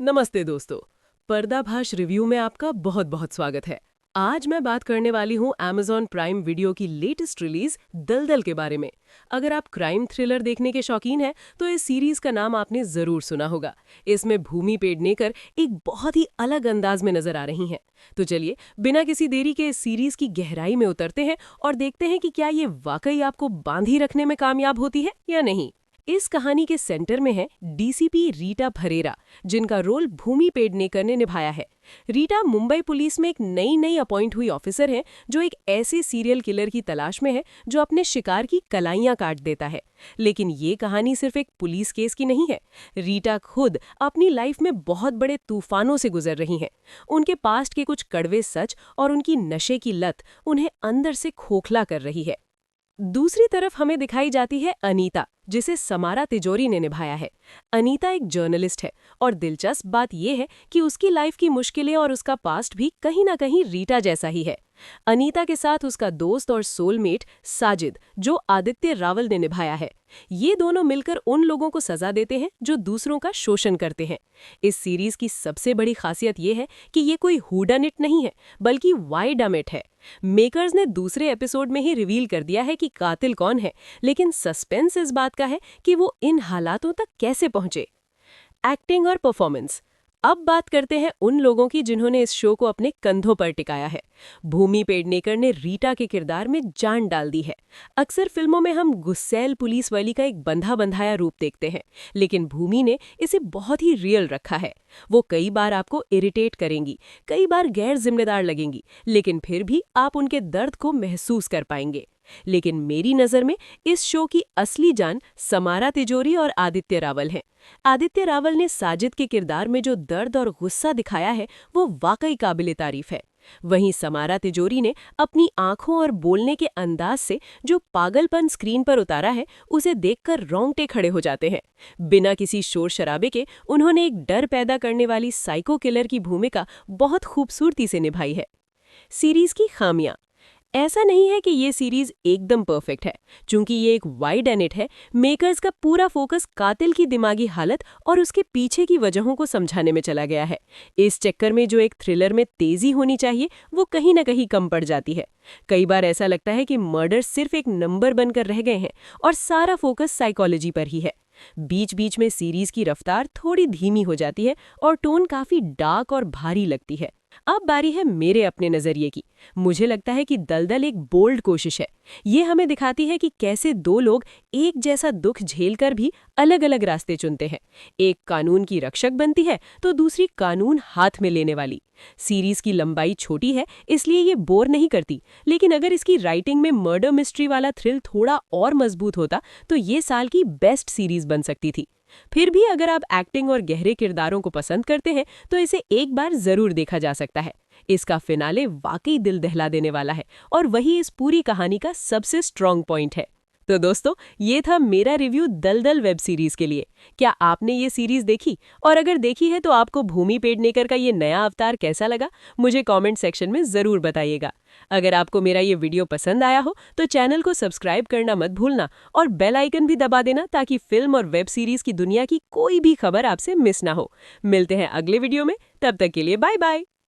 नमस्ते दोस्तों। पर्दाभाष रिव्यू में आपका बहुत बहुत स्वागत है। आज मैं बात करने वाली हूँ Amazon प्राइम वीडियो की लेटेस्ट रिलीज दलदल के बारे में। अगर आप क्राइम थ्रिलर देखने के शौकीन हैं तो इस सीरीज का नाम आपने जरूर सुना होगा। इसमें भूमि पेडनेकर एक बहुत ही अलग अंदाज में नजर आ रही हैं। तो चलिए बिना किसी देरी के इस सीरीज की गहराई में उतरते हैं और देखते हैं कि क्या ये वाकई आपको बांधी रखने में कामयाब होती है या नहीं। इस कहानी के सेंटर में है डीसीपी रीटा फरेरा, जिनका रोल भूमि पेडनेकर ने निभाया है। रीटा मुंबई पुलिस में एक नई अपॉइंट हुई ऑफिसर है जो एक ऐसे सीरियल किलर की तलाश में है जो अपने शिकार की कलाइयां काट देता है। लेकिन ये कहानी सिर्फ एक पुलिस केस की नहीं है। रीटा खुद अपनी लाइफ में बहुत बड़े तूफानों से गुजर रही हैं। उनके पास्ट के कुछ कड़वे सच और उनकी नशे की लत उन्हें अंदर से खोखला कर रही है। दूसरी तरफ हमें दिखाई जाती है अनीता, जिसे समारा तिजोरी ने निभाया है। अनीता एक जर्नलिस्ट है और दिलचस्प बात यह है कि उसकी लाइफ की मुश्किलें और उसका पास्ट भी कहीं ना कहीं रीटा जैसा ही है। अनीता के साथ उसका दोस्त और सोलमेट साजिद, जो आदित्य रावल ने निभाया है। ये दोनों मिलकर उन लोगों को सजा देते हैं जो दूसरों का शोषण करते हैं। इस सीरीज की सबसे बड़ी खासियत यह है कि ये कोई हूडानिट नहीं है, बल्कि वाई डमिट है। मेकर्स ने दूसरे एपिसोड में ही रिवील कर दिया है कि कातिल कौन है, लेकिन सस्पेंस इस बात का है कि वो इन हालातों तक कैसे पहुंचे। एक्टिंग और परफॉर्मेंस। अब बात करते हैं उन लोगों की जिन्होंने इस शो को अपने कंधों पर टिकाया है। भूमि पेडनेकर ने रीटा के किरदार में जान डाल दी है। अक्सर फिल्मों में हम गुस्सैल पुलिस वाली का एक बंधा बंधाया रूप देखते हैं, लेकिन भूमि ने इसे बहुत ही रियल रखा है। वो कई बार आपको इरिटेट करेंगी, कई बार गैर जिम्मेदार लगेंगी, लेकिन फिर भी आप उनके दर्द को महसूस कर पाएंगे। लेकिन मेरी नज़र में इस शो की असली जान समारा तिजोरी और आदित्य रावल हैं। आदित्य रावल ने साजिद के किरदार में जो दर्द और गुस्सा दिखाया है वो वाकई काबिले तारीफ है। वहीं समारा तिजोरी ने अपनी आंखों और बोलने के अंदाज से जो पागलपन स्क्रीन पर उतारा है, उसे देखकर रोंगटे खड़े हो जाते हैं। बिना किसी शोर शराबे के उन्होंने एक डर पैदा करने वाली साइको किलर की भूमिका बहुत खूबसूरती से निभाई है। सीरीज की खामियां। ऐसा नहीं है कि ये सीरीज एकदम परफेक्ट है। चूंकि ये एक वाइड एनिट है, मेकर्स का पूरा फोकस कातिल की दिमागी हालत और उसके पीछे की वजहों को समझाने में चला गया है। इस चक्कर में जो एक थ्रिलर में तेजी होनी चाहिए वो कहीं ना कहीं कम पड़ जाती है। कई बार ऐसा लगता है कि मर्डर सिर्फ एक नंबर बनकर रह गए हैं और सारा फोकस साइकोलॉजी पर ही है। बीच बीच में सीरीज की रफ्तार थोड़ी धीमी हो जाती है और टोन काफी डार्क और भारी लगती है। अब बारी है मेरे अपने नजरिए की। मुझे लगता है कि दलदल एक बोल्ड कोशिश है। ये हमें दिखाती है कि कैसे दो लोग एक जैसा दुख झेलकर भी अलग अलग रास्ते चुनते हैं। एक कानून की रक्षक बनती है तो दूसरी कानून हाथ में लेने वाली। सीरीज की लंबाई छोटी है, इसलिए ये बोर नहीं करती, लेकिन अगर इसकी राइटिंग में मर्डर मिस्ट्री वाला थ्रिल थोड़ा और मजबूत होता तो ये साल की बेस्ट सीरीज बन सकती थी। फिर भी अगर आप एक्टिंग और गहरे किरदारों को पसंद करते हैं तो इसे एक बार जरूर देखा जा सकता है। इसका फिनाले वाकई दिल दहला देने वाला है और वही इस पूरी कहानी का सबसे स्ट्रॉन्ग पॉइंट है। तो दोस्तों, ये था मेरा रिव्यू दलदल वेब सीरीज के लिए। क्या आपने ये सीरीज देखी? और अगर देखी है तो आपको भूमि पेडनेकर का ये नया अवतार कैसा लगा? मुझे कमेंट सेक्शन में जरूर बताइएगा। अगर आपको मेरा ये वीडियो पसंद आया हो तो चैनल को सब्सक्राइब करना मत भूलना और बेल आइकन भी दबा देना, ताकि फिल्म और वेब सीरीज की दुनिया की कोई भी खबर आपसे मिस ना हो। मिलते हैं अगले वीडियो में, तब तक के लिए बाय बाय।